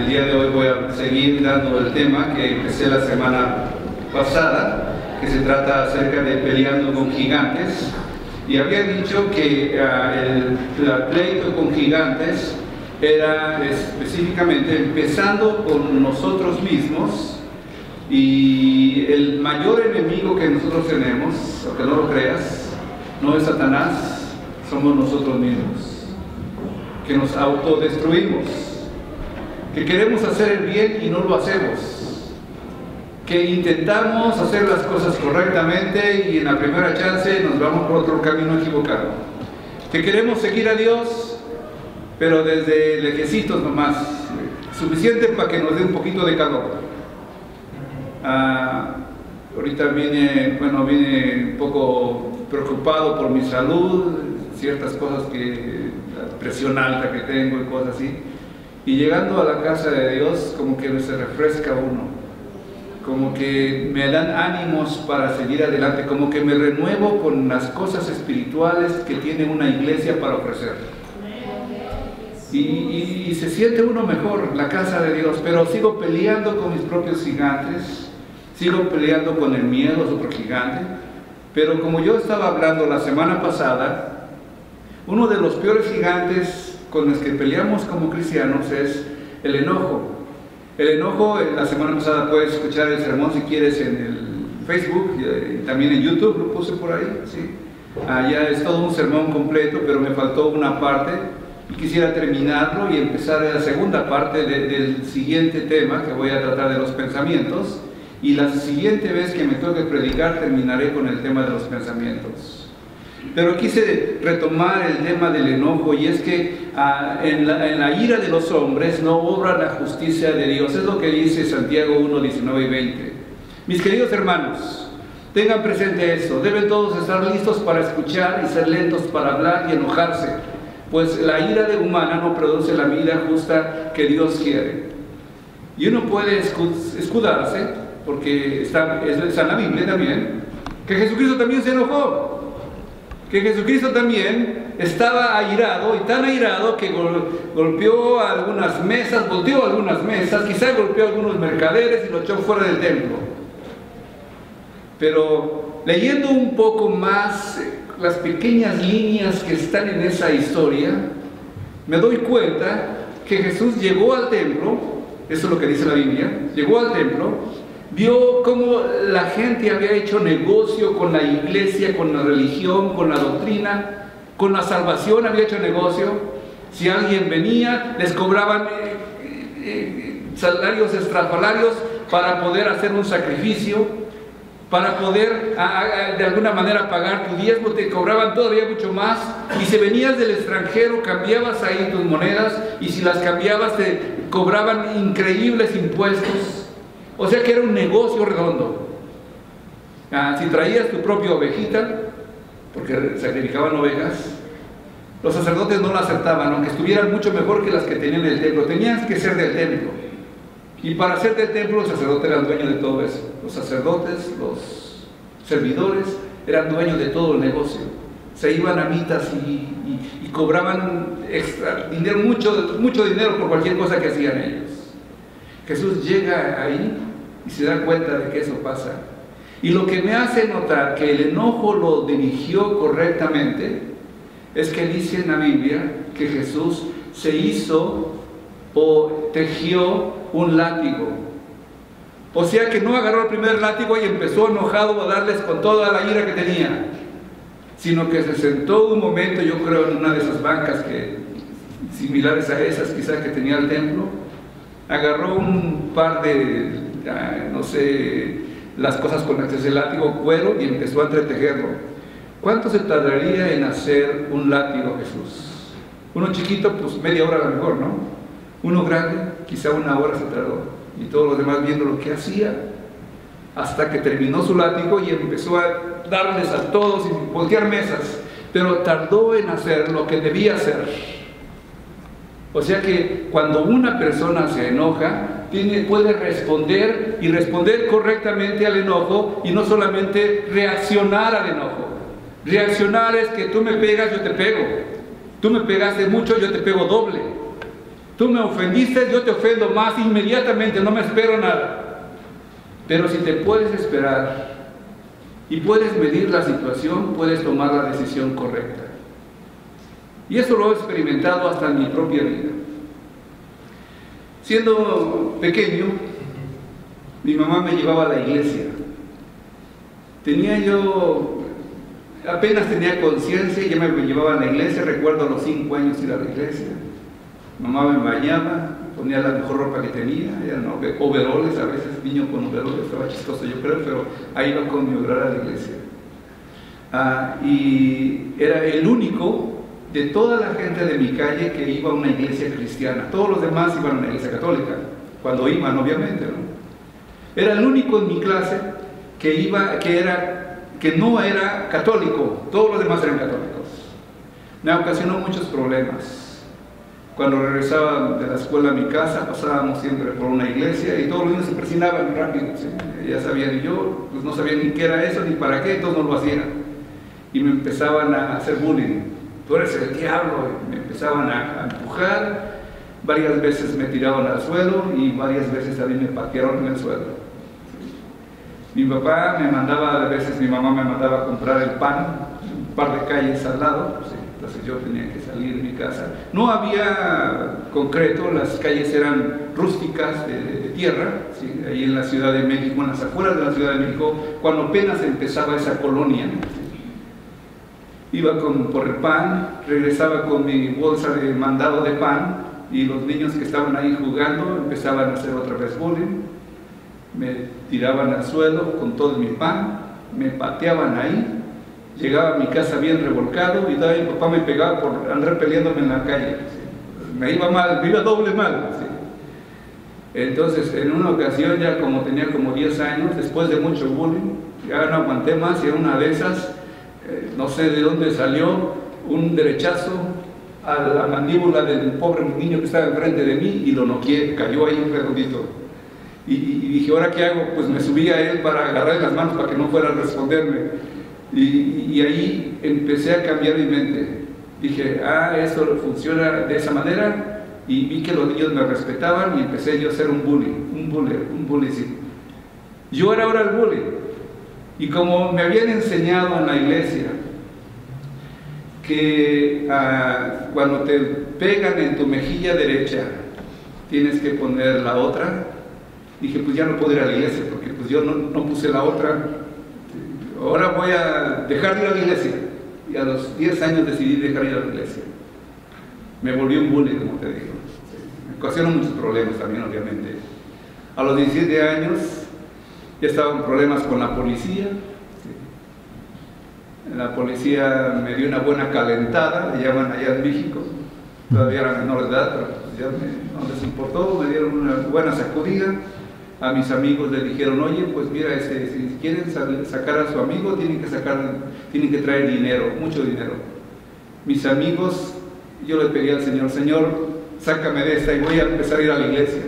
día de hoy voy a seguir dando el tema que empecé la semana pasada, que se trata acerca de peleando con gigantes. Y había dicho que el pleito con gigantes era específicamente empezando con nosotros mismos, y el mayor enemigo que nosotros tenemos, aunque no lo creas, no es Satanás, somos nosotros mismos, que nos autodestruimos, que queremos hacer el bien y no lo hacemos, que intentamos hacer las cosas correctamente y en la primera chance nos vamos por otro camino equivocado, que queremos seguir a Dios pero desde lejecitos nomás, suficiente para que nos dé un poquito de calor. Ahorita vine un poco preocupado por mi salud, ciertas cosas que, la presión alta que tengo y cosas así, y llegando a la casa de Dios como que se refresca uno, como que me dan ánimos para seguir adelante, como que me renuevo con las cosas espirituales que tiene una iglesia para ofrecer. Y se siente uno mejor, la casa de Dios, pero sigo peleando con mis propios gigantes, sigo peleando con el miedo, es otro gigante. Pero como yo estaba hablando la semana pasada, uno de los peores gigantes con los que peleamos como cristianos es el enojo. El enojo, la semana pasada puedes escuchar el sermón si quieres en el Facebook, y también en YouTube lo puse por ahí, ¿sí? Ya es todo un sermón completo, pero me faltó una parte. Y quisiera terminarlo y empezar la segunda parte del siguiente tema que voy a tratar de los pensamientos, y la siguiente vez que me toque predicar terminaré con el tema de los pensamientos. Pero quise retomar el tema del enojo, y es que en la ira de los hombres no obra la justicia de Dios. Es lo que dice Santiago 1, 19 y 20. Mis queridos hermanos, tengan presente esto: deben todos estar listos para escuchar y ser lentos para hablar y enojarse, pues la ira humana no produce la vida justa que Dios quiere. Y uno puede escudarse, porque está en la Biblia también, que Jesucristo también se enojó, que Jesucristo también estaba airado, y tan airado que golpeó algunas mesas, volteó algunas mesas, quizá golpeó a algunos mercaderes y lo echó fuera del templo. Pero leyendo un poco más las pequeñas líneas que están en esa historia, me doy cuenta que Jesús llegó al templo, eso es lo que dice la Biblia, llegó al templo, vio cómo la gente había hecho negocio con la iglesia, con la religión, con la doctrina, con la salvación había hecho negocio. Si alguien venía, les cobraban salarios estrafalarios para poder hacer un sacrificio, para poder de alguna manera pagar tu diezmo, te cobraban todavía mucho más. Y si venías del extranjero, cambiabas ahí tus monedas, y si las cambiabas te cobraban increíbles impuestos. O sea que era un negocio redondo. Si traías tu propia ovejita, porque sacrificaban ovejas, los sacerdotes no la aceptaban, aunque estuvieran mucho mejor que las que tenían en el templo. Tenías que ser del templo. Y para ser del templo, los sacerdotes eran dueños de todo eso. Los sacerdotes, los servidores, eran dueños de todo el negocio. Se iban a mitas y cobraban extra dinero, mucho dinero por cualquier cosa que hacían ellos. Jesús llega ahí y se da cuenta de que eso pasa. Y lo que me hace notar que el enojo lo dirigió correctamente es que dice en la Biblia que Jesús se hizo o tejió un látigo. O sea que no agarró el primer látigo y empezó enojado a darles con toda la ira que tenía, sino que se sentó un momento, yo creo, en una de esas bancas similares a esas quizás que tenía el templo, agarró un par de, no sé, las cosas con las que se látigo, cuero, y empezó a entretejerlo. ¿Cuánto se tardaría en hacer un látigo Jesús? Uno chiquito, pues media hora a lo mejor, ¿no? Uno grande, quizá una hora se tardó, y todos los demás viendo lo que hacía, hasta que terminó su látigo y empezó a darles a todos y voltear mesas, pero tardó en hacer lo que debía hacer. O sea que cuando una persona se enoja, puede responder, y responder correctamente al enojo, y no solamente reaccionar al enojo. Reaccionar es que tú me pegas, yo te pego. Tú me pegaste mucho, yo te pego doble. Tú me ofendiste, yo te ofendo más inmediatamente, no me espero nada. Pero si te puedes esperar y puedes medir la situación, puedes tomar la decisión correcta. Y eso lo he experimentado hasta en mi propia vida. Siendo pequeño, mi mamá me llevaba a la iglesia. Apenas tenía conciencia y ya me llevaba a la iglesia. Recuerdo a los 5 años ir a la iglesia. Mamá me bañaba, ponía la mejor ropa que tenía, eran overoles, a veces niño con overoles, estaba chistoso yo creo, pero ahí iba con mi hogar a la iglesia. Y era el único de toda la gente de mi calle que iba a una iglesia cristiana. Todos los demás iban a una iglesia católica, cuando iban obviamente, ¿no? Era el único en mi clase que no era católico, todos los demás eran católicos. Me ocasionó muchos problemas. Cuando regresaba de la escuela a mi casa, pasábamos siempre por una iglesia y todos los niños se persinaban rápido, ¿sí? Ya sabían, y yo pues no sabía ni qué era eso, ni para qué, entonces no lo hacían. Y me empezaban a hacer bullying. Tú eres el diablo, y me empezaban a empujar. Varias veces me tiraban al suelo y varias veces también me patearon en el suelo. Mi papá me mandaba, a veces mi mamá me mandaba a comprar el pan, un par de calles al lado, ¿sí? Entonces yo tenía que salir de mi casa. No había concreto, las calles eran rústicas de tierra, ¿sí? Ahí en la Ciudad de México, en las afueras de la Ciudad de México, cuando apenas empezaba esa colonia. ¿Sí? Iba por el pan, regresaba con mi bolsa de mandado de pan y los niños que estaban ahí jugando empezaban a hacer otra vez bullying. Me tiraban al suelo con todo mi pan, me pateaban ahí. Llegaba a mi casa bien revolcado y todavía mi papá me pegaba por andar peleándome en la calle. ¿Sí? Me iba mal, me iba doble mal. ¿Sí? Entonces, en una ocasión, ya como tenía como 10 años, después de mucho bullying, ya no aguanté más y en una de esas, no sé de dónde salió, un derechazo a la mandíbula del pobre niño que estaba enfrente de mí y lo noqueé, cayó ahí un redondito. Y dije, ¿ahora qué hago? Pues me subí a él para agarrarle las manos para que no fuera a responderme. Y ahí empecé a cambiar mi mente. Dije, esto funciona de esa manera, y vi que los niños me respetaban y empecé yo a ser un bully, sí. Yo era ahora el bully. Y como me habían enseñado en la iglesia que cuando te pegan en tu mejilla derecha tienes que poner la otra, dije, pues ya no puedo ir a la iglesia porque pues yo no puse la otra. Ahora voy a dejar de ir a la iglesia. Y a los 10 años decidí dejar de ir a la iglesia. Me volví un bully, como te digo. Me ocasionó muchos problemas también, obviamente. A los 17 años ya estaban problemas con la policía. La policía me dio una buena calentada, le llaman allá en México. Todavía era menor de edad, pero ya no les importó, me dieron una buena sacudida. A mis amigos les dijeron, oye, pues mira, si quieren sacar a su amigo, tienen que traer dinero, mucho dinero. Mis amigos, yo le pedí al Señor, Señor, sácame de esta y voy a empezar a ir a la iglesia.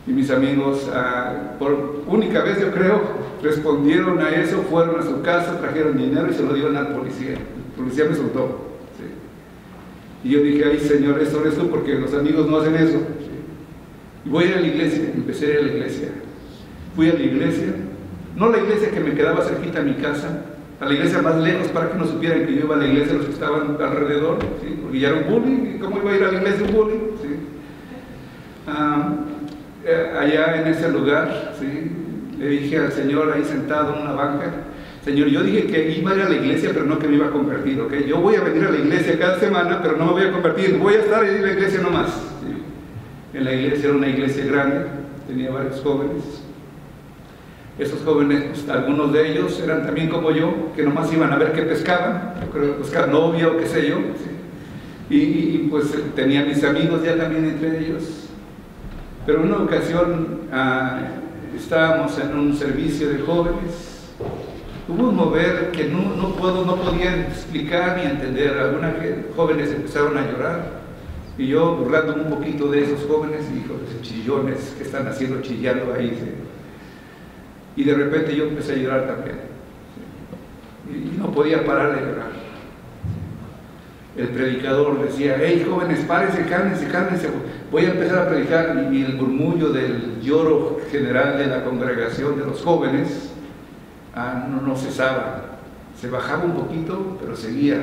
Y mis amigos, por única vez yo creo, respondieron a eso, fueron a su casa, trajeron dinero y se lo dieron al policía. El policía me soltó. ¿Sí? Y yo dije, ay Señor, esto es tú porque los amigos no hacen eso. Y voy a ir a la iglesia, empecé a ir a la iglesia. Fui a la iglesia, no la iglesia que me quedaba cerquita a mi casa, a la iglesia más lejos para que no supieran que yo iba a la iglesia los que estaban alrededor, ¿sí? Porque ya era un bully, ¿y cómo iba a ir a la iglesia un bully? ¿Sí? Allá en ese lugar, ¿sí? Le dije al Señor ahí sentado en una banca, Señor, yo dije que iba a ir a la iglesia, pero no que me iba a convertir, ¿ok? Yo voy a venir a la iglesia cada semana, pero no me voy a convertir, voy a estar ahí en la iglesia nomás. ¿Sí? En la iglesia era una iglesia grande, tenía varios jóvenes. Esos jóvenes, pues, algunos de ellos eran también como yo, que nomás iban a ver qué pescaban, yo creo que buscar novia o qué sé yo. ¿Sí? Y pues tenía mis amigos ya también entre ellos. Pero en una ocasión estábamos en un servicio de jóvenes. Hubo un mover que no podían explicar ni entender. Algunos jóvenes empezaron a llorar. Y yo, burlándome un poquito de esos jóvenes, hijos de chillones que están haciendo chillando ahí. ¿Sí? Y de repente yo empecé a llorar también. ¿Sí? Y no podía parar de llorar. el predicador decía: hey jóvenes, párense, cálmense, cálmense, voy a empezar a predicar. Y el murmullo del lloro general de la congregación de los jóvenes no cesaba. Se bajaba un poquito, pero seguía,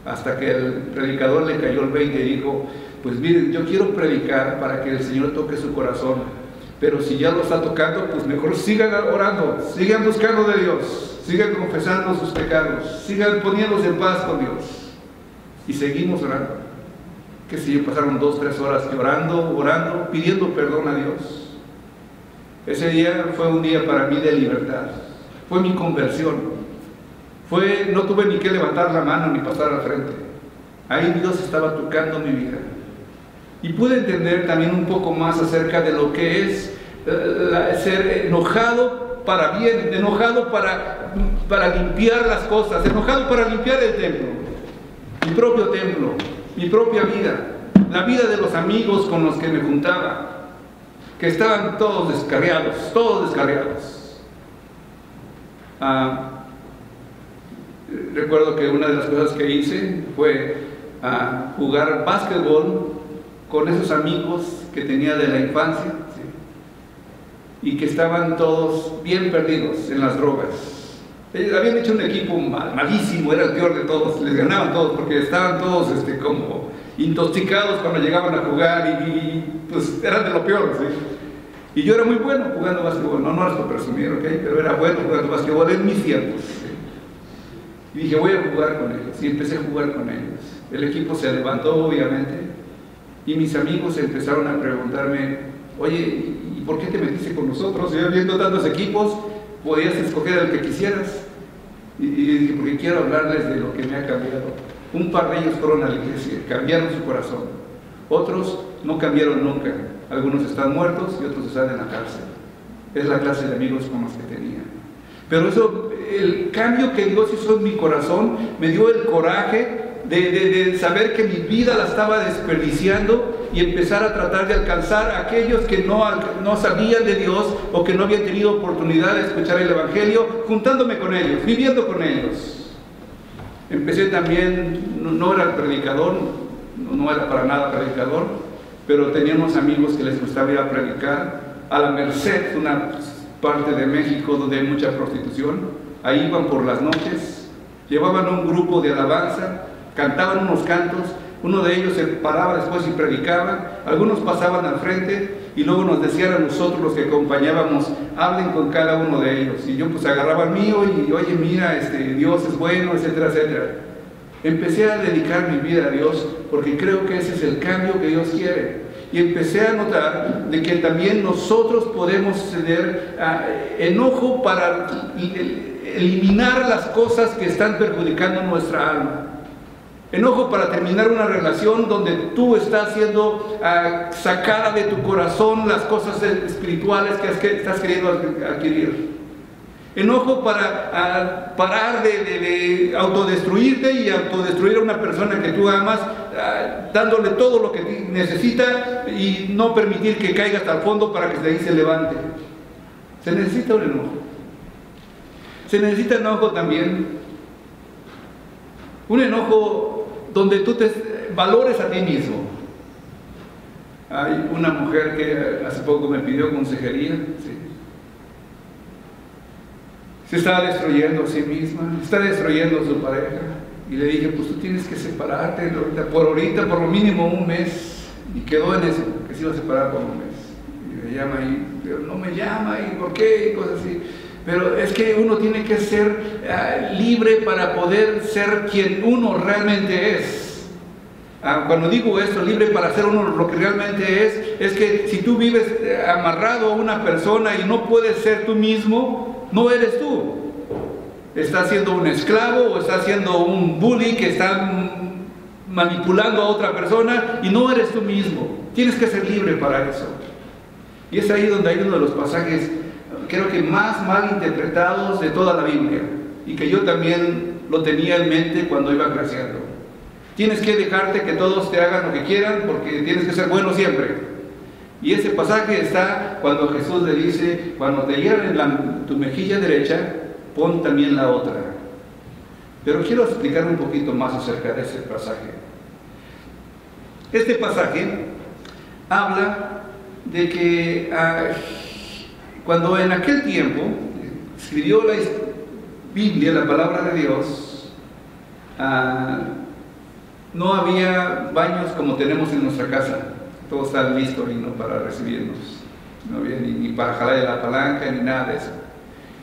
hasta que el predicador le cayó el 20 y dijo: pues miren, yo quiero predicar para que el Señor toque su corazón, pero si ya lo está tocando, pues mejor sigan orando, sigan buscando de Dios, sigan confesando sus pecados, sigan poniéndose en paz con Dios. Y seguimos orando. Que si pasaron 2 o 3 horas orando, pidiendo perdón a Dios. Ese día fue un día para mí de libertad, fue mi conversión. No tuve ni que levantar la mano ni pasar al frente. Ahí Dios estaba tocando mi vida. Y pude entender también un poco más acerca de lo que es ser enojado para bien, enojado para limpiar las cosas, enojado para limpiar el templo, mi propio templo, mi propia vida, la vida de los amigos con los que me juntaba, que estaban todos descarriados, Recuerdo que una de las cosas que hice fue jugar básquetbol con esos amigos que tenía de la infancia, ¿sí? Y que estaban todos bien perdidos en las drogas. Ellos habían hecho un equipo malísimo, era el peor de todos, les ganaban todos porque estaban todos como intoxicados cuando llegaban a jugar y pues eran de lo peor, ¿sí? Y yo era muy bueno jugando básquetbol, no es por presumir, ¿okay? Pero era bueno jugando básquetbol en mis tiempos, ¿sí? Y dije: voy a jugar con ellos, y empecé a jugar con ellos. El equipo se levantó, obviamente, y mis amigos empezaron a preguntarme: oye, ¿y por qué te metiste con nosotros? Yo viendo tantos equipos, podías escoger el que quisieras. Y dije: porque quiero hablarles de lo que me ha cambiado. Un par de ellos fueron a la iglesia, cambiaron su corazón. Otros no cambiaron nunca. Algunos están muertos y otros están en la cárcel. Es la clase de amigos con los que tenía. Pero el cambio que Dios hizo en mi corazón me dio el coraje de saber que mi vida la estaba desperdiciando y empezar a tratar de alcanzar a aquellos que no sabían de Dios o que no habían tenido oportunidad de escuchar el Evangelio, juntándome con ellos, viviendo con ellos. Empecé también, no era predicador, no era para nada predicador, pero teníamos amigos que les gustaba ir a predicar a la Merced, una parte de México donde hay mucha prostitución. Ahí iban por las noches, llevaban un grupo de alabanza, cantaban unos cantos, uno de ellos se paraba después y predicaba, algunos pasaban al frente y luego nos decían a nosotros los que acompañábamos: hablen con cada uno de ellos. Y yo pues agarraba el mío y: oye, mira, Dios es bueno, etcétera, etcétera. Empecé a dedicar mi vida a Dios porque creo que ese es el cambio que Dios quiere. Y empecé a notar de que también nosotros podemos tener enojo para eliminar las cosas que están perjudicando nuestra alma. Enojo para terminar una relación donde tú estás siendo sacada de tu corazón las cosas espirituales que estás queriendo adquirir. Enojo para parar de autodestruirte y autodestruir a una persona que tú amas, dándole todo lo que necesita y no permitir que caiga hasta el fondo para que de ahí se levante. Se necesita un enojo. Se necesita enojo también. Un enojo donde tú te valores a ti mismo. Hay una mujer que hace poco me pidió consejería, ¿sí? Se está destruyendo a sí misma, está destruyendo a su pareja. Y le dije: pues tú tienes que separarte por lo mínimo un mes. Y quedó en eso, que se iba a separar por un mes. Y me llama pero no me llama, y por qué, y cosas así. Pero es que uno tiene que ser libre para poder ser quien uno realmente es. Cuando digo esto, libre para ser uno lo que realmente es que si tú vives amarrado a una persona y no puedes ser tú mismo, no eres tú. Estás siendo un esclavo o estás siendo un bully que está manipulando a otra persona y no eres tú mismo. Tienes que ser libre para eso. Y es ahí donde hay uno de los pasajes, creo que más mal interpretados de toda la Biblia, y que yo también lo tenía en mente cuando iba creciendo. Tienes que dejarte que todos te hagan lo que quieran porque tienes que ser bueno siempre. Y ese pasaje está cuando Jesús le dice: cuando te hieran en tu mejilla derecha, pon también la otra. Pero quiero explicar un poquito más acerca de ese pasaje. Este pasaje habla de que cuando en aquel tiempo escribió la Biblia, la palabra de Dios, no había baños como tenemos en nuestra casa. Todo está listo para recibirnos. No había ni para jalar de la palanca ni nada de eso.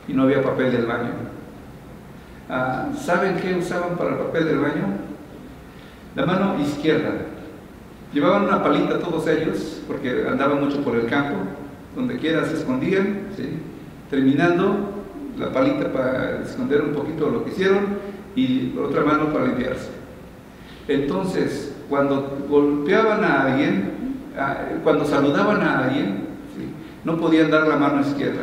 Y no había papel del baño. ¿Saben qué usaban para el papel del baño? La mano izquierda. Llevaban una palita todos ellos, porque andaban mucho por el campo, donde quiera se escondían, ¿sí? Terminando la palita para esconder un poquito lo que hicieron y la otra mano para limpiarse. Entonces, cuando golpeaban a alguien, cuando saludaban a alguien, ¿sí?, no podían dar la mano izquierda.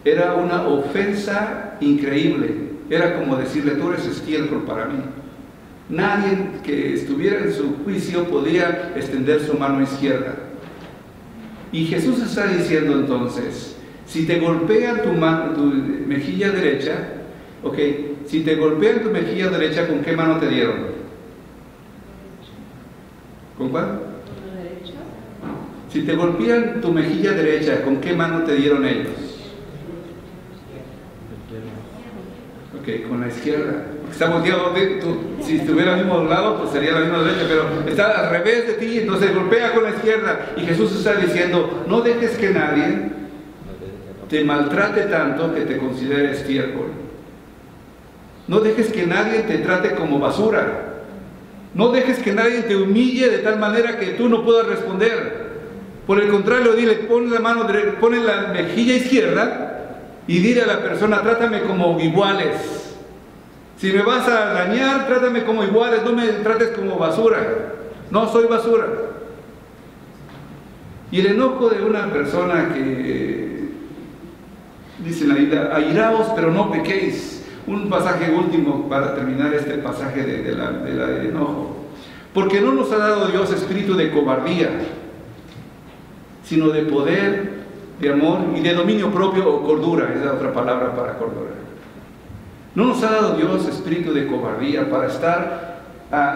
Era una ofensa increíble. Era como decirle: tú eres estiércol para mí. Nadie que estuviera en su juicio podía extender su mano izquierda. Y Jesús está diciendo entonces: si te golpean tu mejilla derecha, ok, si te golpean tu mejilla derecha, ¿con qué mano te dieron? ¿Con cuál? Con la derecha. Si te golpean tu mejilla derecha, ¿con qué mano te dieron ellos? Ok, con la izquierda. Está volteado, si estuviera al mismo lado, pues sería la misma derecha, pero está al revés de ti, entonces golpea con la izquierda. Y Jesús está diciendo: no dejes que nadie te maltrate tanto que te considere estiércol. No dejes que nadie te trate como basura. No dejes que nadie te humille de tal manera que tú no puedas responder. Por el contrario, dile: pon la mejilla izquierda y dile a la persona: trátame como iguales. Si me vas a dañar, trátame como iguales, no me trates como basura. No soy basura. Y el enojo de una persona que dice en la Biblia: airaos, pero no pequéis. Un pasaje último para terminar este pasaje del enojo. Porque no nos ha dado Dios espíritu de cobardía, sino de poder, de amor y de dominio propio, o cordura, es la otra palabra para cordura. No nos ha dado Dios espíritu de cobardía para estar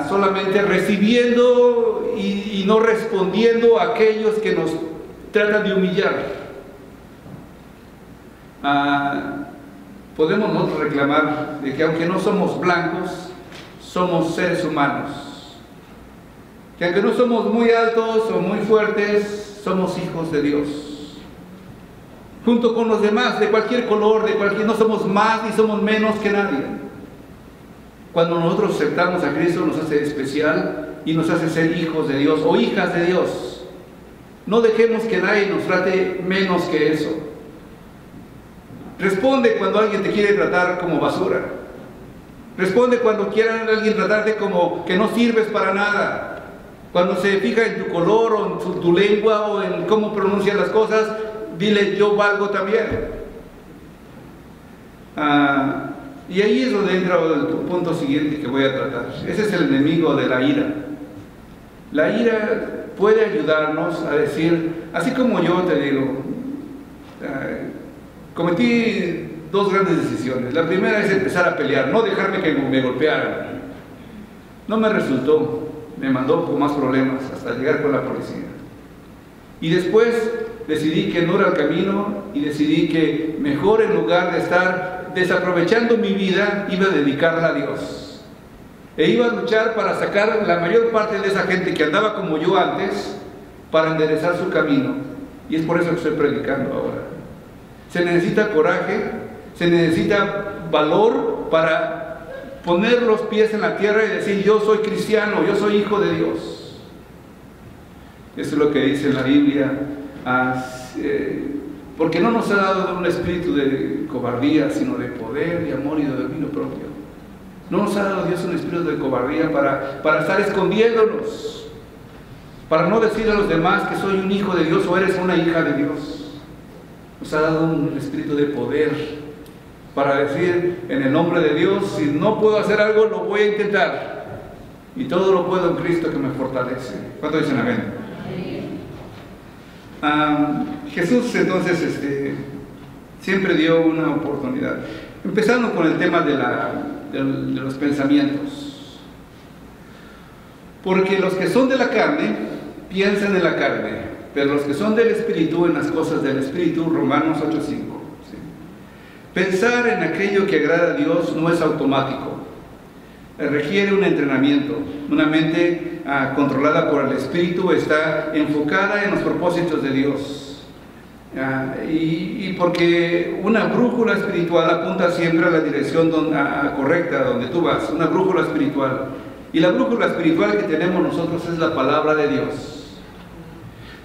solamente recibiendo y no respondiendo a aquellos que nos tratan de humillar. Podemos nosotros reclamar de que aunque no somos blancos, somos seres humanos. Que aunque no somos muy altos o muy fuertes, somos hijos de Dios. Junto con los demás, de cualquier color, no somos más ni somos menos que nadie. Cuando nosotros aceptamos a Cristo, nos hace especial y nos hace ser hijos de Dios o hijas de Dios. No dejemos que nadie nos trate menos que eso. Responde cuando alguien te quiere tratar como basura. Responde cuando quieran alguien tratarte como que no sirves para nada. Cuando se fija en tu color o en tu lengua o en cómo pronuncias las cosas, dile: yo valgo también. Y ahí es donde entra el punto siguiente que voy a tratar. Ese es el enemigo de la ira. La ira puede ayudarnos a decir, así como yo te digo, cometí dos grandes decisiones. La primera es empezar a pelear, no dejarme que me golpearan. No me resultó, me mandó con más problemas hasta llegar con la policía. Y después decidí que no era el camino y decidí que mejor, en lugar de estar desaprovechando mi vida, iba a dedicarla a Dios. E iba a luchar para sacar la mayor parte de esa gente que andaba como yo antes, para enderezar su camino. Y es por eso que estoy predicando ahora. Se necesita coraje, se necesita valor para poner los pies en la tierra y decir: yo soy cristiano, yo soy hijo de Dios. Eso es lo que dice en la Biblia. Porque no nos ha dado un espíritu de cobardía, sino de poder, de amor y de dominio propio. No nos ha dado Dios un espíritu de cobardía para estar escondiéndonos, para no decir a los demás que soy un hijo de Dios o eres una hija de Dios. Nos ha dado un espíritu de poder para decir: en el nombre de Dios, si no puedo hacer algo, lo voy a intentar, y todo lo puedo en Cristo que me fortalece. ¿Cuánto dicen amén? Jesús entonces siempre dio una oportunidad, empezando con el tema de de los pensamientos. Porque los que son de la carne piensan en la carne, pero los que son del Espíritu en las cosas del Espíritu. Romanos 8:5. ¿Sí? Pensar en aquello que agrada a Dios no es automático. Requiere un entrenamiento. Una mente controlada por el Espíritu está enfocada en los propósitos de Dios. Y porque una brújula espiritual apunta siempre a la dirección correcta, donde tú vas, una brújula espiritual. Y la brújula espiritual que tenemos nosotros es la palabra de Dios.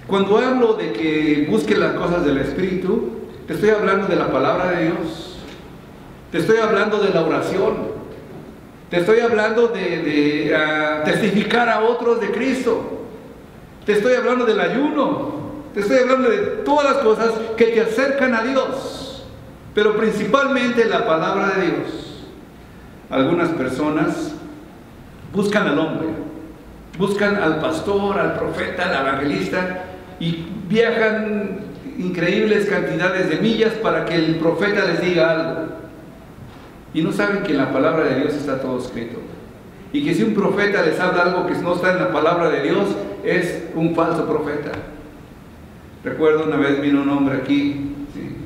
Cuando hablo de que busques las cosas del Espíritu, te estoy hablando de la palabra de Dios. Te estoy hablando de la oración. Te estoy hablando de testificar a otros de Cristo. Te estoy hablando del ayuno. Te estoy hablando de todas las cosas que te acercan a Dios, pero principalmente la palabra de Dios. Algunas personas buscan al hombre, buscan al pastor, al profeta, al evangelista, y viajan increíbles cantidades de millas para que el profeta les diga algo. Y no saben que en la palabra de Dios está todo escrito. Y que si un profeta les habla algo que no está en la palabra de Dios, es un falso profeta. Recuerdo una vez vino un hombre aquí, ¿sí?,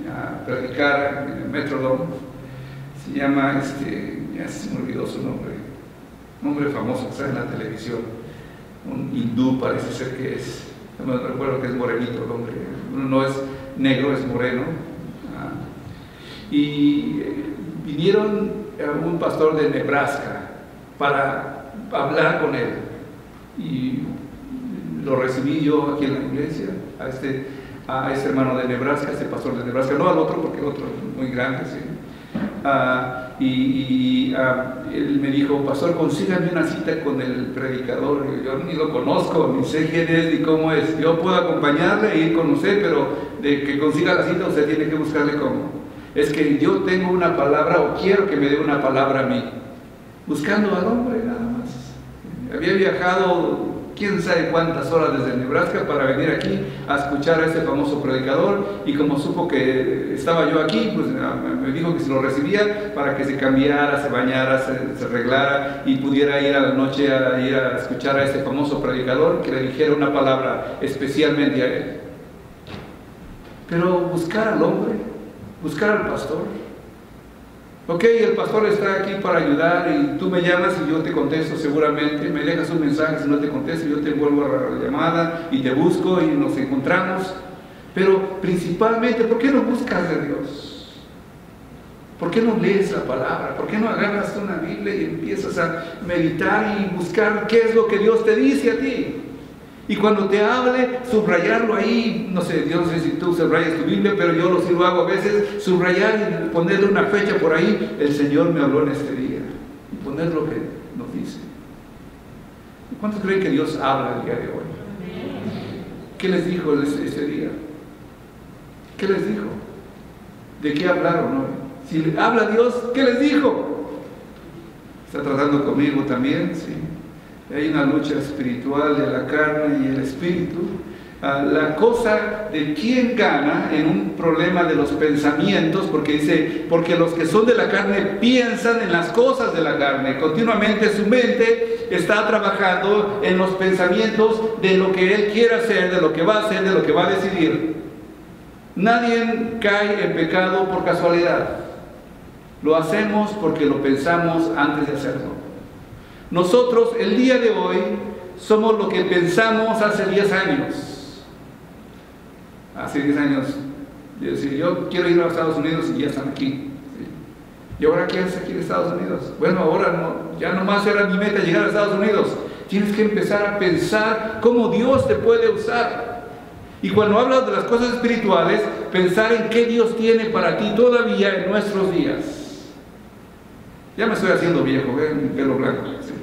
a predicar en el Metrodome. Se llama, ya se me olvidó su nombre, un hombre famoso que está en la televisión, un hindú parece ser que es, no me recuerdo que es morenito el hombre, no es negro, es moreno. Y vinieron a un pastor de Nebraska para hablar con él. Y lo recibí yo aquí en la iglesia, a este hermano de Nebraska, a este pastor de Nebraska, no al otro, porque el otro es muy grande, ¿sí? Él me dijo: pastor, consígame una cita con el predicador. Yo ni lo conozco, ni sé quién es, ni cómo es. Yo puedo acompañarle e ir con usted, pero de que consiga la cita, usted tiene que buscarle cómo. Es que yo tengo una palabra, o quiero que me dé una palabra a mí. Buscando al hombre, nada más. Había viajado quién sabe cuántas horas desde Nebraska para venir aquí a escuchar a ese famoso predicador, y como supo que estaba yo aquí, pues me dijo que si lo recibía para que se cambiara, se bañara, se arreglara y pudiera ir a la noche a ir a escuchar a ese famoso predicador, que le dijera una palabra especialmente a él. Pero buscar al hombre, buscar al pastor. Ok, el pastor está aquí para ayudar, y tú me llamas y yo te contesto seguramente, me dejas un mensaje, si no te contesto yo te vuelvo a la llamada y te busco y nos encontramos. Pero principalmente, ¿por qué no buscas de Dios? ¿Por qué no lees la palabra? ¿Por qué no agarras una Biblia y empiezas a meditar y buscar qué es lo que Dios te dice a ti? Y cuando te hable, subrayarlo ahí. No sé, yo no sé si tú subrayas tu Biblia, pero yo sí lo hago a veces, subrayar y ponerle una fecha por ahí. El Señor me habló en este día. Y poner lo que nos dice. ¿Cuántos creen que Dios habla el día de hoy? ¿Qué les dijo ese día? ¿Qué les dijo? ¿De qué hablaron hoy? Si habla Dios, ¿qué les dijo? ¿Está tratando conmigo también? Sí. Hay una lucha espiritual de la carne y el espíritu. La cosa de quién gana en un problema de los pensamientos, porque dice, porque los que son de la carne piensan en las cosas de la carne. Continuamente su mente está trabajando en los pensamientos de lo que él quiere hacer, de lo que va a hacer, de lo que va a decidir. Nadie cae en pecado por casualidad. Lo hacemos porque lo pensamos antes de hacerlo. Nosotros, el día de hoy, somos lo que pensamos hace 10 años. Hace 10 años, yo quiero ir a Estados Unidos y ya están aquí. ¿Sí? ¿Y ahora qué haces aquí en Estados Unidos? Bueno, ahora no, ya nomás era mi meta llegar a Estados Unidos. Tienes que empezar a pensar cómo Dios te puede usar. Y cuando hablas de las cosas espirituales, pensar en qué Dios tiene para ti todavía en nuestros días. Ya me estoy haciendo viejo, mi pelo blanco. ¿Sí?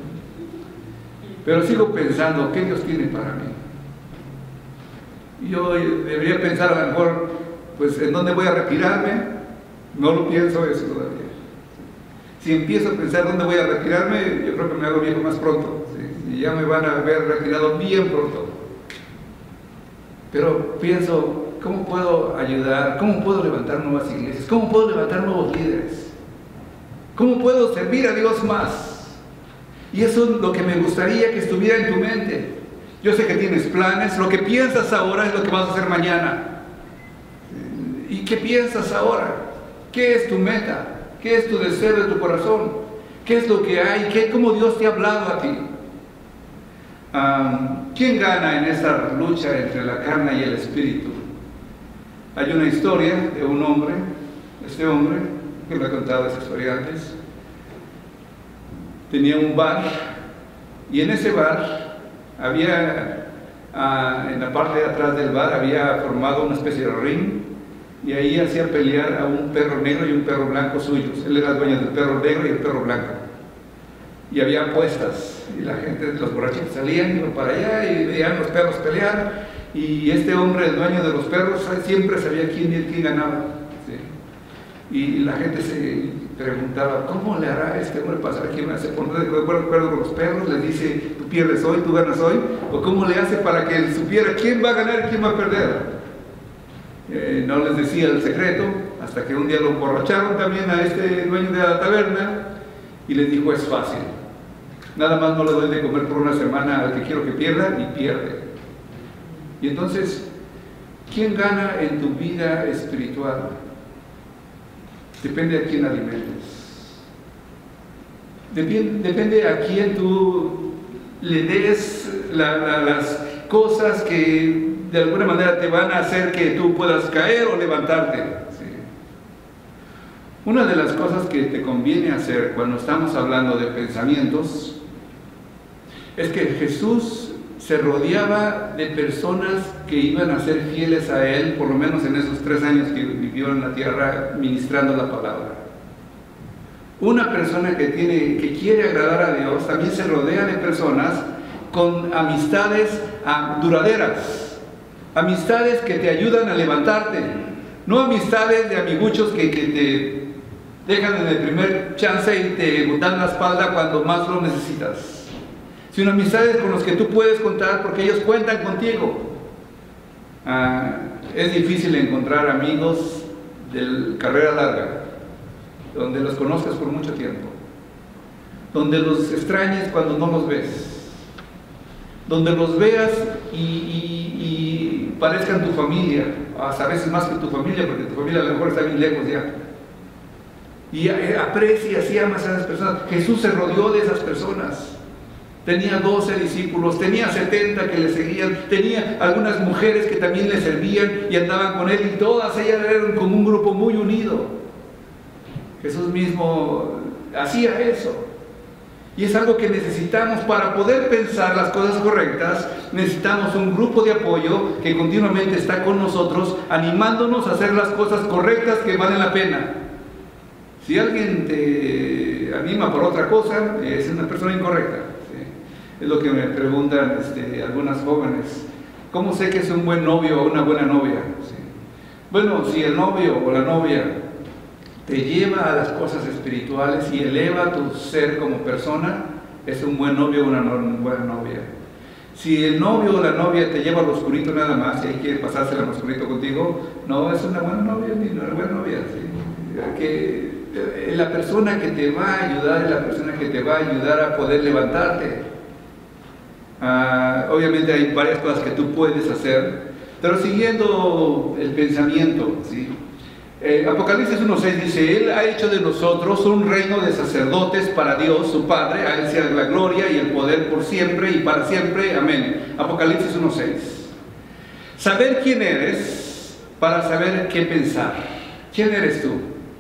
Pero sigo pensando, ¿qué Dios tiene para mí? Yo debería pensar a lo mejor, pues, ¿en dónde voy a retirarme? No lo pienso eso todavía. Si empiezo a pensar dónde voy a retirarme, yo creo que me hago viejo más pronto. ¿Sí? Y ya me van a haber retirado bien pronto. Pero pienso, ¿cómo puedo ayudar? ¿Cómo puedo levantar nuevas iglesias? ¿Cómo puedo levantar nuevos líderes? ¿Cómo puedo servir a Dios más? Y eso es lo que me gustaría que estuviera en tu mente. Yo sé que tienes planes, lo que piensas ahora es lo que vas a hacer mañana. ¿Y qué piensas ahora? ¿Qué es tu meta? ¿Qué es tu deseo de tu corazón? ¿Qué es lo que hay? ¿Cómo Dios te ha hablado a ti? ¿Quién gana en esta lucha entre la carne y el espíritu? Hay una historia de un hombre, este hombre, que me ha contado esa historia antes, tenía un bar, y en ese bar había, en la parte de atrás del bar, había formado una especie de ring, y ahí hacía pelear a un perro negro y un perro blanco suyos. Él era el dueño del perro negro y el perro blanco. Y había apuestas, y la gente, los borrachitos salían, iban para allá y veían los perros pelear, y este hombre, el dueño de los perros, siempre sabía quién ganaba. ¿Sí? Y la gente se preguntaba, ¿cómo le hará este hombre para saber quién hace? ¿Pone de acuerdo con los perros? Les dice, tú pierdes hoy, tú ganas hoy. ¿O cómo le hace para que él supiera quién va a ganar y quién va a perder? No les decía el secreto, hasta que un día lo emborracharon también a este dueño de la taberna, y les dijo, es fácil. Nada más no le doy de comer por una semana al que quiero que pierda, y pierde. Y entonces, ¿quién gana en tu vida espiritual? Depende a quién alimentes. Depende a quién tú le des las cosas que de alguna manera te van a hacer que tú puedas caer o levantarte. ¿Sí? Una de las cosas que te conviene hacer cuando estamos hablando de pensamientos es que Jesús se rodeaba de personas que iban a ser fieles a Él, por lo menos en esos 3 años que vivió en la tierra ministrando la palabra. Una persona que quiere agradar a Dios también se rodea de personas con amistades duraderas, amistades que te ayudan a levantarte, no amistades de amiguchos que te dejan en el primer chance y te dan la espalda cuando más lo necesitas, sino amistades con los que tú puedes contar porque ellos cuentan contigo. Es difícil encontrar amigos de carrera larga, donde los conozcas por mucho tiempo, donde los extrañes cuando no los ves, donde los veas y parezcan tu familia, hasta a veces más que tu familia, porque tu familia a lo mejor está bien lejos ya. Y aprecias y amas a esas personas. Jesús se rodeó de esas personas. Tenía 12 discípulos, tenía 70 que le seguían, tenía algunas mujeres que también le servían y andaban con él, y todas ellas eran como un grupo muy unido. Jesús mismo hacía eso. Y es algo que necesitamos para poder pensar las cosas correctas. Necesitamos un grupo de apoyo que continuamente está con nosotros, animándonos a hacer las cosas correctas que valen la pena. Si alguien te anima por otra cosa, es una persona incorrecta. ¿Sí? Es lo que me preguntan algunas jóvenes. ¿Cómo sé que es un buen novio o una buena novia? ¿Sí? Bueno, si el novio o la novia te lleva a las cosas espirituales y eleva tu ser como persona, es un buen novio o una buena novia. Si el novio o la novia te lleva al oscurito nada más y quiere pasársela al oscurito contigo, no es una buena novia ni una buena novia. ¿Sí? Que la persona que te va a ayudar es la persona que te va a ayudar a poder levantarte. Obviamente hay varias cosas que tú puedes hacer, pero siguiendo el pensamiento, ¿sí? Apocalipsis 1:6 dice, Él ha hecho de nosotros un reino de sacerdotes para Dios, su Padre, a Él sea la gloria y el poder por siempre y para siempre, amén. Apocalipsis 1:6. Saber quién eres para saber qué pensar. ¿Quién eres tú?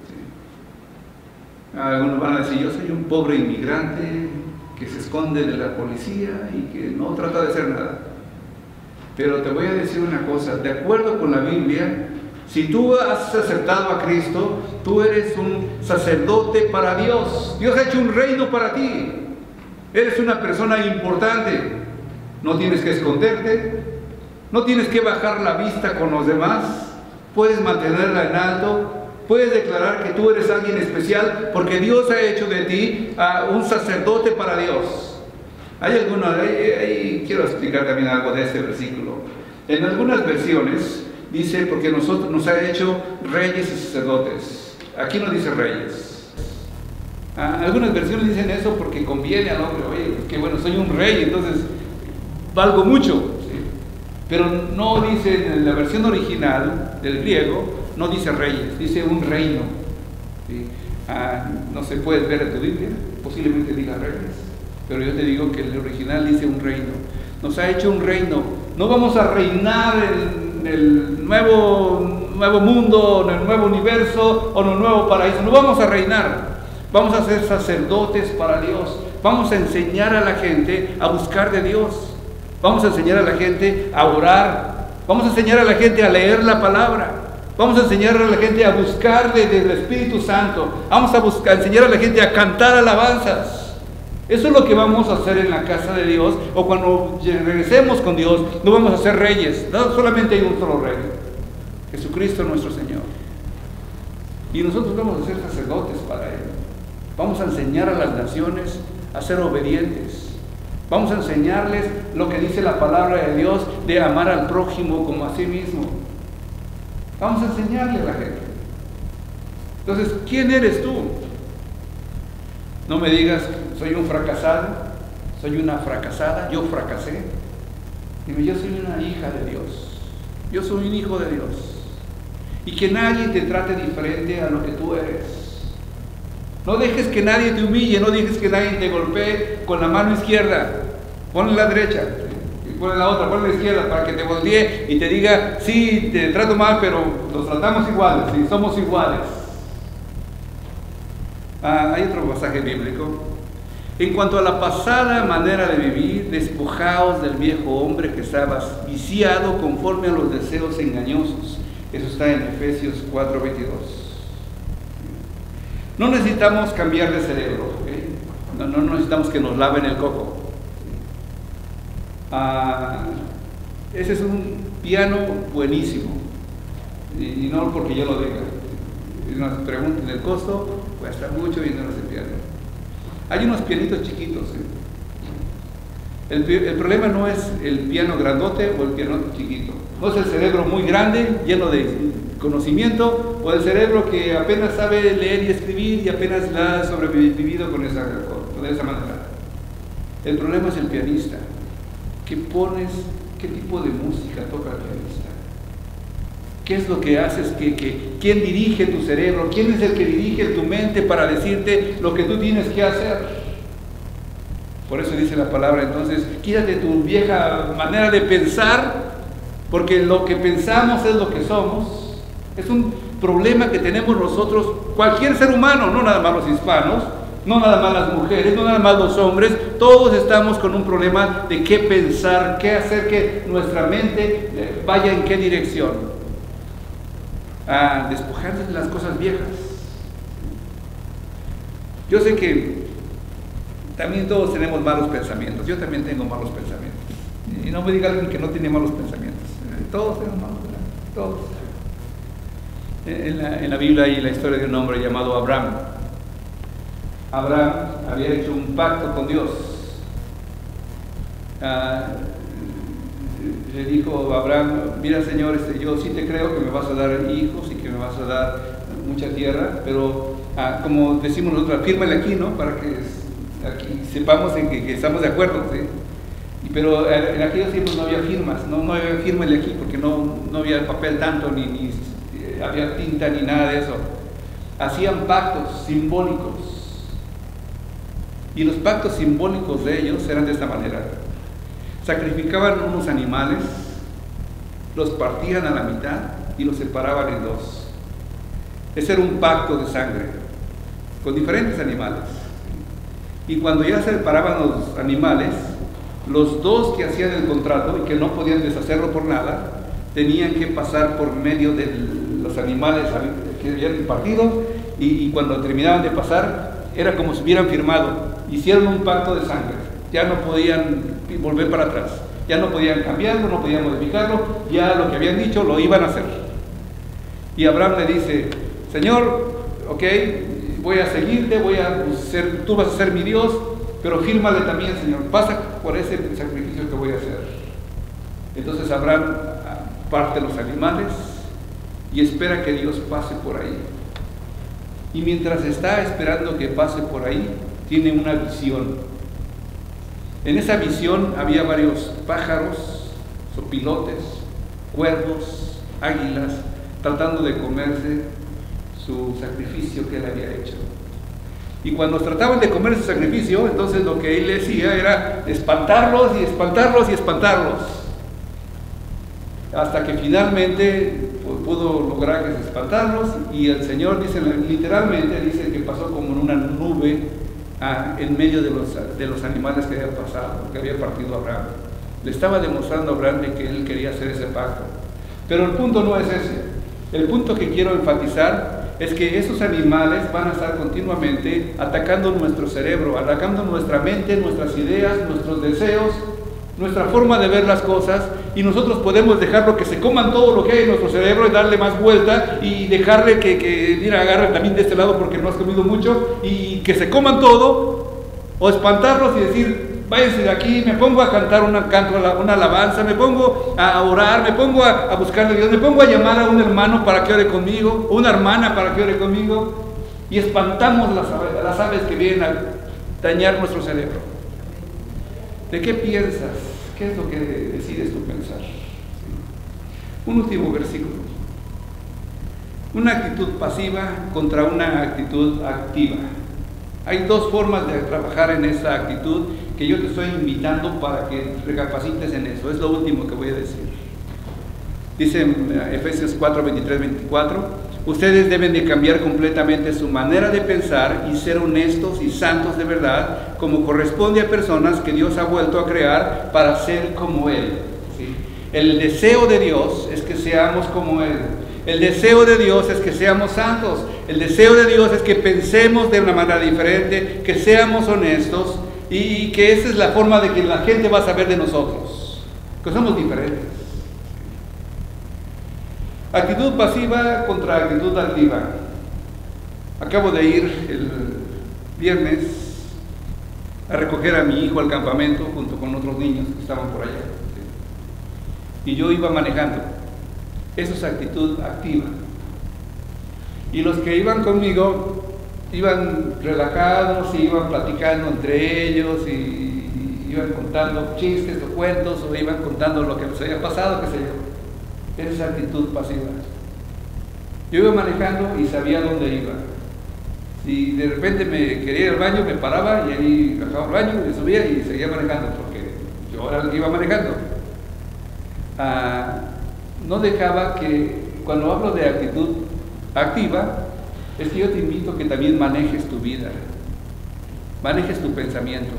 ¿Sí? Algunos van a decir, yo soy un pobre inmigrante que se esconde de la policía y que no trata de hacer nada. Pero te voy a decir una cosa, de acuerdo con la Biblia, si tú has aceptado a Cristo, tú eres un sacerdote para Dios. Dios ha hecho un reino para ti. Eres una persona importante. No tienes que esconderte, no tienes que bajar la vista con los demás, puedes mantenerla en alto, puedes declarar que tú eres alguien especial porque Dios ha hecho de ti un sacerdote para Dios. Quiero explicar también algo de este versículo. En algunas versiones dice, porque nos ha hecho reyes y sacerdotes. Aquí no dice reyes. Algunas versiones dicen eso porque conviene al hombre. Oye, es que bueno, soy un rey, entonces valgo mucho. ¿Sí? Pero no dice, en la versión original del griego, no dice reyes, dice un reino. ¿Sí? No se puede ver en tu Biblia, posiblemente diga reyes, pero yo te digo que el original dice un reino. Nos ha hecho un reino. No vamos a reinar en el nuevo mundo, en el nuevo universo o en el nuevo paraíso. No vamos a reinar. Vamos a ser sacerdotes para Dios. Vamos a enseñar a la gente a buscar de Dios. Vamos a enseñar a la gente a orar. Vamos a enseñar a la gente a leer la palabra. Vamos a enseñar a la gente a buscar del Espíritu Santo. Vamos a enseñar a la gente a cantar alabanzas. Eso es lo que vamos a hacer en la casa de Dios, o cuando regresemos con Dios. No vamos a ser reyes, no solamente hay un solo rey, Jesucristo nuestro Señor. Y nosotros vamos a ser sacerdotes para Él. Vamos a enseñar a las naciones a ser obedientes. Vamos a enseñarles lo que dice la palabra de Dios, de amar al prójimo como a sí mismo. Vamos a enseñarle a la gente. Entonces, ¿quién eres tú? No me digas, soy un fracasado, soy una fracasada, yo fracasé. Dime, yo soy una hija de Dios, yo soy un hijo de Dios. Y que nadie te trate diferente a lo que tú eres. No dejes que nadie te humille, no dejes que nadie te golpee con la mano izquierda. Ponle la derecha, y ponle la otra, ponle la izquierda, para que te voltee y te diga, sí, te trato mal, pero nos tratamos iguales, sí, somos iguales. Hay otro pasaje bíblico. En cuanto a la pasada manera de vivir, despojaos del viejo hombre que estaba viciado conforme a los deseos engañosos. Eso está en Efesios 4:22. No necesitamos cambiar de cerebro, ¿okay? No necesitamos que nos laven el coco. Ese es un piano buenísimo, y no porque yo lo diga. Si nos preguntan el costo, cuesta mucho dinero ese piano. Hay unos pianitos chiquitos. El problema no es el piano grandote o el piano chiquito. No es el cerebro muy grande, lleno de conocimiento, o el cerebro que apenas sabe leer y escribir y apenas la ha sobrevivido de esa manera. El problema es el pianista. ¿Qué pones? ¿Qué tipo de música toca el pianista? ¿Qué es lo que haces? ¿Quién dirige tu cerebro? ¿Quién es el que dirige tu mente para decirte lo que tú tienes que hacer? Por eso dice la palabra, entonces, quítate tu vieja manera de pensar, porque lo que pensamos es lo que somos. Es un problema que tenemos nosotros, cualquier ser humano, no nada más los hispanos, no nada más las mujeres, no nada más los hombres. Todos estamos con un problema de qué pensar, qué hacer que nuestra mente vaya en qué dirección. Despojarse de las cosas viejas. Yo sé que también todos tenemos malos pensamientos. Yo también tengo malos pensamientos. Y no me diga alguien que no tiene malos pensamientos. Todos tenemos malos pensamientos. Todos. En la Biblia hay la historia de un hombre llamado Abraham. Abraham había hecho un pacto con Dios. Le dijo a Abraham, mira Señor, yo sí te creo que me vas a dar hijos y que me vas a dar mucha tierra, pero como decimos nosotros, fírmale aquí, ¿no? Para que aquí sepamos en que estamos de acuerdo, ¿sí? Pero en aquellos tiempos no había firmas, no había fírmale aquí, porque no había papel tanto, ni había tinta, ni nada de eso. Hacían pactos simbólicos, y los pactos simbólicos de ellos eran de esta manera. Sacrificaban unos animales, los partían a la mitad y los separaban en dos. Ese era un pacto de sangre con diferentes animales. Y cuando ya separaban los animales, los dos que hacían el contrato y que no podían deshacerlo por nada, tenían que pasar por medio de los animales que habían partido, y cuando terminaban de pasar, era como si hubieran firmado. Hicieron un pacto de sangre. Ya no podían volver para atrás, ya no podían cambiarlo, no podían modificarlo, ya lo que habían dicho lo iban a hacer. Y Abraham le dice, Señor, ok, voy a seguirte, tú vas a ser mi Dios, pero fírmale también, Señor, pasa por ese sacrificio que voy a hacer. Entonces Abraham parte los animales y espera que Dios pase por ahí. y mientras está esperando que pase por ahí, tiene una visión. En esa visión había varios pájaros, sopilotes, cuervos, águilas, tratando de comerse su sacrificio que él había hecho. Y cuando trataban de comer ese sacrificio, entonces lo que él decía era espantarlos y espantarlos y espantarlos. Hasta que finalmente pudo lograr que se espantarlos, y el Señor dice, literalmente dice que pasó como en una nube en medio de los animales que había pasado, que había partido Abraham. Le estaba demostrando a Abraham de que él quería hacer ese pacto. Pero el punto no es ese. El punto que quiero enfatizar es que esos animales van a estar continuamente atacando nuestro cerebro, atacando nuestra mente, nuestras ideas, nuestros deseos, nuestra forma de ver las cosas, y nosotros podemos dejarlo que se coman todo lo que hay en nuestro cerebro y darle más vuelta y dejarle que mira, agarre también de este lado porque no has comido mucho y que se coman todo, o espantarlos y decir, váyanse de aquí, me pongo a cantar una alabanza, me pongo a orar, me pongo a buscarle a Dios, me pongo a llamar a un hermano para que ore conmigo, o una hermana para que ore conmigo, y espantamos las aves que vienen a dañar nuestro cerebro. ¿De qué piensas? ¿Qué es lo que decides tú pensar? Un último versículo. Una actitud pasiva contra una actitud activa. Hay dos formas de trabajar en esa actitud que yo te estoy invitando para que recapacites en eso. Es lo último que voy a decir. Dice en Efesios 4, 23, 24, ustedes deben de cambiar completamente su manera de pensar y ser honestos y santos de verdad, como corresponde a personas que Dios ha vuelto a crear para ser como Él. ¿Sí? El deseo de Dios es que seamos como Él. El deseo de Dios es que seamos santos. El deseo de Dios es que pensemos de una manera diferente, que seamos honestos, y que esa es la forma de que la gente va a saber de nosotros, que somos diferentes. Actitud pasiva contra actitud activa. Acabo de ir el viernes a recoger a mi hijo al campamento junto con otros niños que estaban por allá. Y yo iba manejando. Eso es actitud activa. Y los que iban conmigo iban relajados y iban platicando entre ellos y iban contando chistes o cuentos, o iban contando lo que les había pasado, qué sé yo. Esa es actitud pasiva. Yo iba manejando y sabía dónde iba. Si de repente me quería ir al baño, me paraba y ahí bajaba al baño, me subía y seguía manejando, porque yo era el que iba manejando. No dejaba que, cuando hablo de actitud activa, es que yo te invito a que también manejes tu vida, manejes tu pensamiento.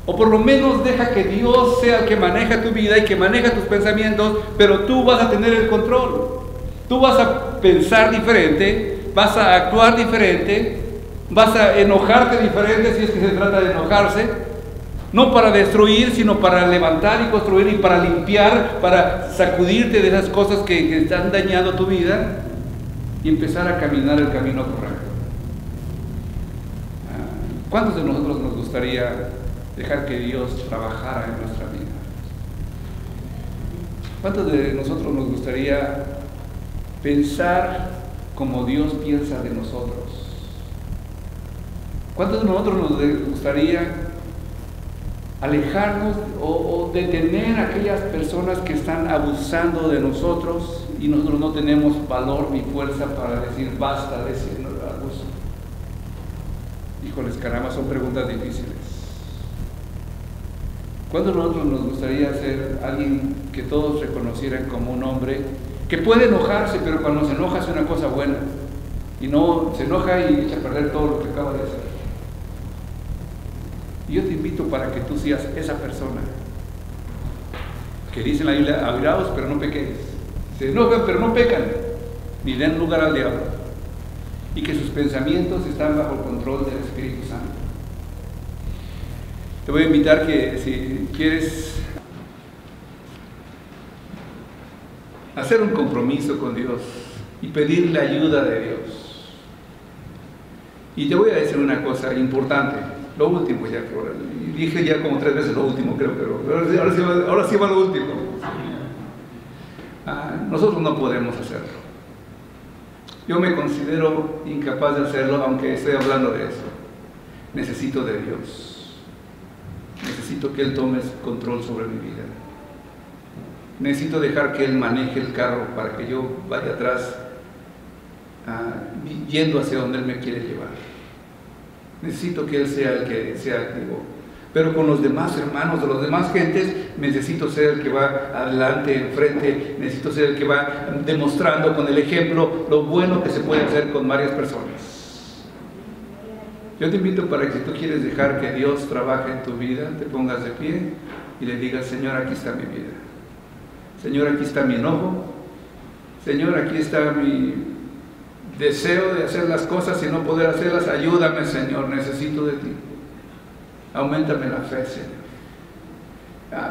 O por lo menos deja que Dios sea el que maneja tu vida y que maneja tus pensamientos, pero tú vas a tener el control. Tú vas a pensar diferente, vas a actuar diferente, vas a enojarte diferente si es que se trata de enojarse. No para destruir, sino para levantar y construir y para limpiar, para sacudirte de esas cosas que están dañando tu vida y empezar a caminar el camino correcto. ¿Cuántos de nosotros nos gustaría dejar que Dios trabajara en nuestra vida? ¿Cuántos de nosotros nos gustaría pensar como Dios piensa de nosotros? ¿Cuántos de nosotros nos gustaría alejarnos o detener a aquellas personas que están abusando de nosotros y nosotros no tenemos valor ni fuerza para decir basta de ese abuso? Híjoles, caramba, son preguntas difíciles. ¿Cuántos de nosotros nos gustaría ser alguien que todos reconocieran como un hombre que puede enojarse, pero cuando se enoja es una cosa buena, y no se enoja y echa a perder todo lo que acaba de hacer? Y yo te invito para que tú seas esa persona que dice en la Biblia, airaos pero no pequéis, se enojan pero no pecan, ni den lugar al diablo, y que sus pensamientos están bajo el control del Espíritu Santo. Te voy a invitar que si quieres hacer un compromiso con Dios y pedir la ayuda de Dios. Y te voy a decir una cosa importante, lo último ya, dije ya como 3 veces lo último creo, pero ahora sí va lo último. Nosotros no podemos hacerlo. Yo me considero incapaz de hacerlo, aunque estoy hablando de eso. Necesito de Dios. Necesito que Él tome control sobre mi vida. Necesito dejar que Él maneje el carro para que yo vaya atrás, yendo hacia donde Él me quiere llevar. Necesito que Él sea el que sea activo. Pero con los demás hermanos, de los demás gentes, necesito ser el que va adelante, enfrente. Necesito ser el que va demostrando con el ejemplo lo bueno que se puede hacer con varias personas. Yo te invito para que si tú quieres dejar que Dios trabaje en tu vida, te pongas de pie y le digas: Señor, aquí está mi vida. Señor, aquí está mi enojo. Señor, aquí está mi deseo de hacer las cosas y no poder hacerlas. Ayúdame, Señor, necesito de ti. Auméntame la fe, Señor.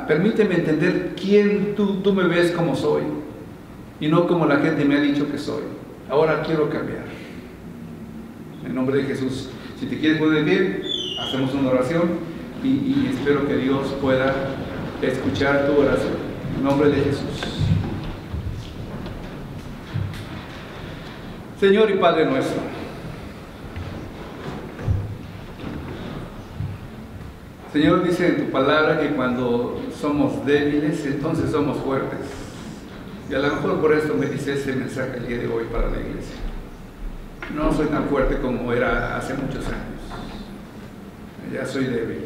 Permíteme entender quién tú me ves como soy y no como la gente me ha dicho que soy. Ahora quiero cambiar. En nombre de Jesús. Si te quieres poner bien, hacemos una oración y espero que Dios pueda escuchar tu oración. En nombre de Jesús. Señor y Padre nuestro, Señor, dice en tu palabra que cuando somos débiles, entonces somos fuertes. Y a lo mejor por esto me dice este mensaje el día de hoy para la iglesia. No soy tan fuerte como era hace muchos años. Ya soy débil.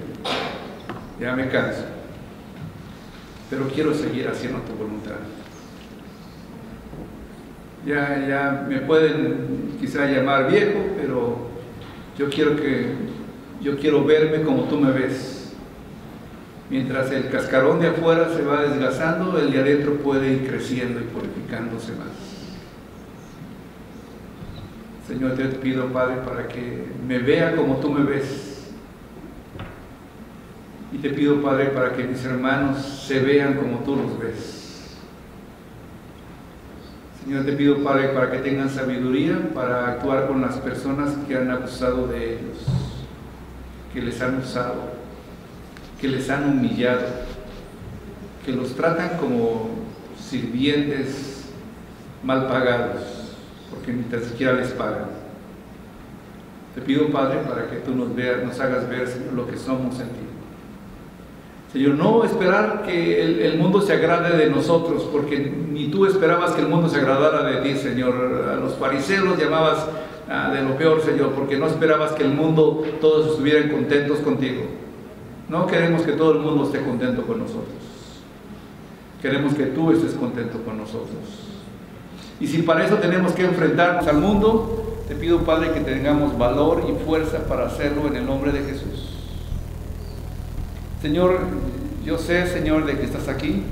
Ya me canso. Pero quiero seguir haciendo tu voluntad. Ya me pueden quizá llamar viejo, pero yo quiero verme como tú me ves. Mientras el cascarón de afuera se va desgastando, el de adentro puede ir creciendo y purificándose más. Señor, te pido, Padre, para que me vea como tú me ves. Y te pido, Padre, para que mis hermanos se vean como tú los ves. Señor, te pido, Padre, para que tengan sabiduría para actuar con las personas que han abusado de ellos, que les han usado, que les han humillado, que los tratan como sirvientes mal pagados, porque ni tan siquiera les pagan. Te pido, Padre, para que tú nos hagas ver, Señor, lo que somos en ti. Señor, no esperar que el mundo se agrade de nosotros, porque ni tú esperabas que el mundo se agradara de ti, Señor. A los fariseos los llamabas de lo peor, Señor, porque no esperabas que el mundo, todos estuvieran contentos contigo. No queremos que todo el mundo esté contento con nosotros. Queremos que tú estés contento con nosotros. Y si para eso tenemos que enfrentarnos al mundo, te pido, Padre, que tengamos valor y fuerza para hacerlo en el nombre de Jesús. Señor, yo sé, Señor, de que estás aquí.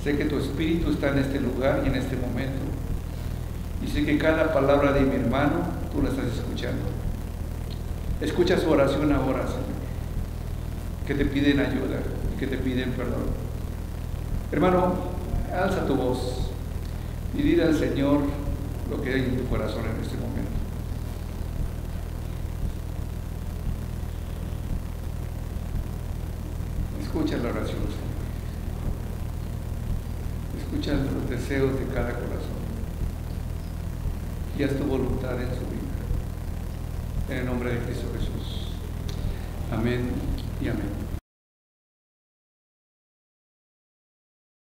Sé que tu Espíritu está en este lugar y en este momento. Y sé que cada palabra de mi hermano, tú la estás escuchando. Escucha su oración ahora, Señor, que te piden ayuda, que te piden perdón. Hermano, alza tu voz y dile al Señor lo que hay en tu corazón en este momento. Escucha la oración, Señor. Escucha los deseos de cada corazón. Y haz tu voluntad en su vida. En el nombre de Cristo Jesús. Amén y amén.